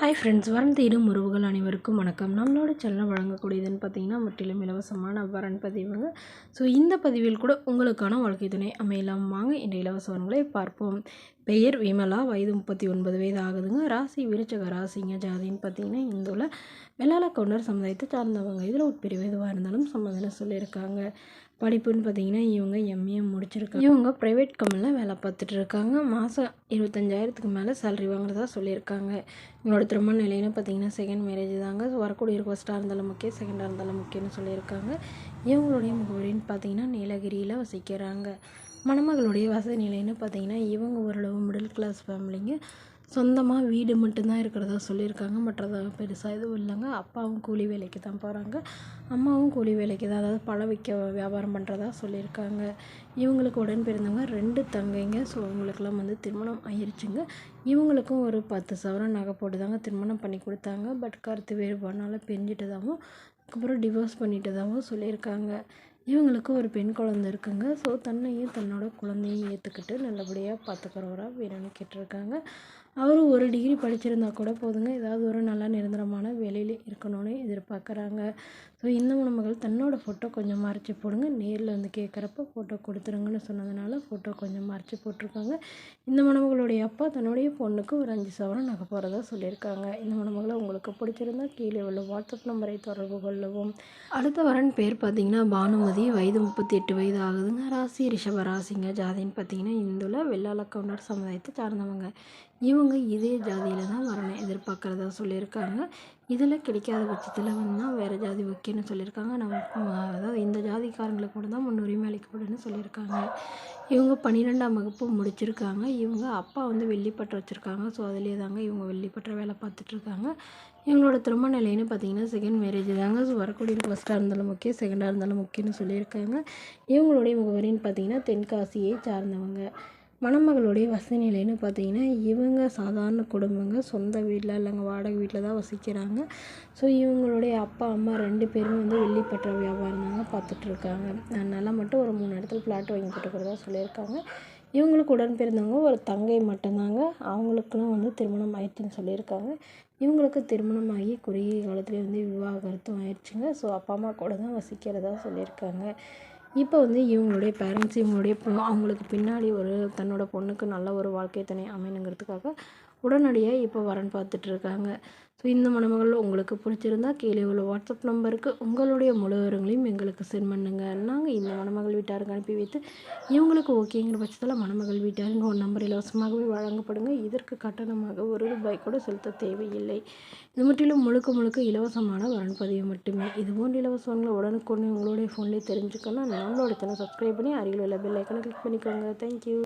Hi friends, வரன் தேடும் உறவுகள் அனைவருக்கும் வணக்கம். நம்மளோட சேனல் வழங்கக்கூடியதுன்னு பார்த்தீங்கன்னா முற்றிலும் இலவசமான வரன் பதிவுங்க. ஸோ இந்த பதிவில் கூட உங்களுக்கான வாழ்க்கை துணை அமையலாம். வாங்க இந்த இலவச வரன்களை பார்ப்போம். பெயர் விமலா, வயது 39 வயது ஆகுதுங்க. ராசி விருச்சக ராசிங்க. ஜாதின்னு பார்த்தீங்கன்னா இந்துல வெள்ளாள கவுண்டர் சமுதாயத்தை சார்ந்தவங்க. இதில் உட்பிரிவு எதுவாக இருந்தாலும் சம்மந்தம் சொல்லியிருக்காங்க. படிப்புன்னு பார்த்தீங்கன்னா இவங்க எம்ஏ முடிச்சிருக்காங்க. இவங்க ப்ரைவேட் கம்பெனியில் வேலை பார்த்துட்டு இருக்காங்க. மாதம் 25,000க்கு மேலே சேலரி வாங்குறதா சொல்லியிருக்காங்க. இவங்களோட திருமண நிலைன்னு பார்த்தீங்கன்னா செகண்ட் மேரேஜ் தாங்க. வரக்கூடிய ஃபர்ஸ்ட்டாக இருந்தாலும் முக்கியம், செகண்டாக இருந்தாலும் முக்கியம்னு சொல்லியிருக்காங்க. இவங்களுடைய முகவரின்னு பார்த்தீங்கன்னா நீலகிரியில் வசிக்கிறாங்க. மணமகளுடைய வசதி நிலைன்னு பார்த்தீங்கன்னா இவங்க ஓரளவு மிடில் கிளாஸ் ஃபேமிலிங்க. சொந்தமாக வீடு மட்டும்தான் இருக்கிறதா சொல்லியிருக்காங்க. மற்றதாக பெருசாக எதுவும் இல்லைங்க. அப்பாவும் கூலி வேலைக்கு தான் போகிறாங்க. அம்மாவும் கூலி வேலைக்கு தான், அதாவது பழம் விற்க வியாபாரம் பண்ணுறதா சொல்லியிருக்காங்க. இவங்களுக்கு உடன் பிறந்தவங்க 2 தங்கைங்க. ஸோ அவங்களுக்கெல்லாம் திருமணம் ஆயிடுச்சுங்க. இவங்களுக்கும் ஒரு 10 சவரன் நகை போட்டு தாங்க திருமணம் பண்ணி கொடுத்தாங்க. பட் கருத்து வேறுபாடுனால பிரிஞ்சிட்டதாகவும் அதுக்கப்புறம் டிவோர்ஸ் பண்ணிட்டதாகவும் சொல்லியிருக்காங்க. இவங்களுக்கு ஒரு பெண் குழந்தை இருக்குங்க. ஸோ தன்னையும் தன்னோட குழந்தையும் ஏற்றுக்கிட்டு நல்லபடியாக பார்த்துக்கிறவரா வேணும்னு கேட்டிருக்காங்க. அவர் ஒரு டிகிரி படிச்சிருந்தா கூட போதுங்க, ஏதாவது ஒரு நல்ல நிரந்தரமான வேலையில் இருக்கணும்னு எதிர்பார்க்குறாங்க. ஸோ இந்த மணமகள் தன்னோட ஃபோட்டோ கொஞ்சம் மறைச்சி போடுங்க, நேரில் கேட்குறப்ப ஃபோட்டோ கொடுத்துருங்கன்னு சொன்னதுனால ஃபோட்டோ கொஞ்சம் மறைச்சி போட்டிருக்காங்க. இந்த மணமகளுடைய அப்பா தன்னுடைய பொண்ணுக்கு ஒரு 5 சவரன் நகை போகிறதா சொல்லியிருக்காங்க. இந்த மணமகளை உங்களுக்கு பிடிச்சிருந்தா கீழே உள்ள வாட்ஸ்அப் நம்பரை தொடர்பு கொள்ளவும். அடுத்த வரன் பேர் பார்த்தீங்கன்னா பானுமதி, வயது 38 வயது ஆகுதுங்க. ராசி ரிஷப ராசிங்க. ஜாதின்னு பார்த்தீங்கன்னா இந்துல வெள்ளாள கவுண்டர் சமுதாயத்தை சார்ந்தவங்க. இவங்க இதே ஜாதியில் தான் வரணும் எதிர்பார்க்குறதா சொல்லியிருக்காங்க. இதில் கிடைக்காத பட்சத்தில் வேறு ஜாதி ஓகேன்னு சொல்லியிருக்காங்க. அதாவது இந்த ஜாதிக்காரங்களுக்கு மட்டும் தான் முன்னுரிமை அளிக்கப்படுன்னு சொல்லியிருக்காங்க. இவங்க 12ஆம் வகுப்பு முடிச்சிருக்காங்க. இவங்க அப்பா வெள்ளிப்பட்டை வச்சுருக்காங்க. ஸோ அதிலே தாங்க இவங்க வெள்ளிப்பட்டை வேலை பார்த்துட்ருக்காங்க. இவங்களோட திருமண நிலைன்னு பார்த்தீங்கன்னா செகண்ட் மேரேஜ் தாங்க. ஸோ வரக்கூடிய ஃபர்ஸ்ட்டாக இருந்தாலும் முக்கியம், செகண்டாக இருந்தாலும் முக்கியம்னு சொல்லியிருக்காங்க. இவங்களுடைய முகவரின்னு பார்த்தீங்கன்னா தென்காசியை சார்ந்தவங்க. மணமகளுடைய வசதி நிலைன்னு பார்த்தீங்கன்னா இவங்க சாதாரண குடும்பங்க. சொந்த வீட்டில் இல்லைங்க, வாடகை வீட்டில் தான் வசிக்கிறாங்க. ஸோ இவங்களுடைய அப்பா அம்மா 2 பேருமே வெள்ளிப்பட்டை வியாபாரம் தாங்க பார்த்துட்ருக்காங்க. அதனால் மட்டும் ஒரு 3 இடத்துல ஃப்ளாட் வாங்கி போட்டுக்கிறதா சொல்லியிருக்காங்க. இவங்களுக்கு உடன் பிறந்தவங்க ஒரு தங்கை மட்டும்தாங்க. அவங்களுக்குலாம் திருமணம் ஆயிடுச்சுன்னு சொல்லியிருக்காங்க. இவங்களுக்கு திருமணம் ஆகி குறுகிய காலத்துலேயே விவாகரத்தும் ஆயிடுச்சுங்க. ஸோ அப்பா அம்மா கூட தான் வசிக்கிறதா சொல்லியிருக்காங்க. இப்போ இவங்களுடைய பேரண்ட்ஸ் அவங்களுக்கு பின்னாடி தன்னோட பொண்ணுக்கு நல்ல ஒரு வாழ்க்கை துணை அமையணுங்கிறதுக்காக உடனடியாக இப்போ வரன் பார்த்துட்ருக்காங்க. ஸோ இந்த மணமகள் உங்களுக்கு பிடிச்சிருந்தா கீழே உள்ள வாட்ஸ்அப் நம்பருக்கு உங்களுடைய முழு விவரங்களையும் எங்களுக்கு சென்ட் பண்ணுங்க. நாங்கள் இந்த மணமகள் வீட்டாருக்கு அனுப்பி வைத்து இவங்களுக்கு ஓகேங்கிற பட்சத்தில் மணமகள் வீட்டாருக்கு ஒரு நம்பர் இலவசமாகவே வழங்கப்படுங்க. இதற்கு கட்டணமாக ₹1 கூட செலுத்த தேவையில்லை. இது முற்றிலும் முழுக்க இலவசமான வரன் பதிவு மட்டுமே. இதுபோன்ற இலவசங்களை உடனுக்குடனே உங்களுடைய ஃபோன்லேயே தெரிஞ்சுக்கணும். நம்மளோட சேனல் சப்ஸ்கிரைப் பண்ணி அருகில் உள்ள பெல் ஐக்கனை கிளிக் பண்ணிக்கோங்க. தேங்க்யூ.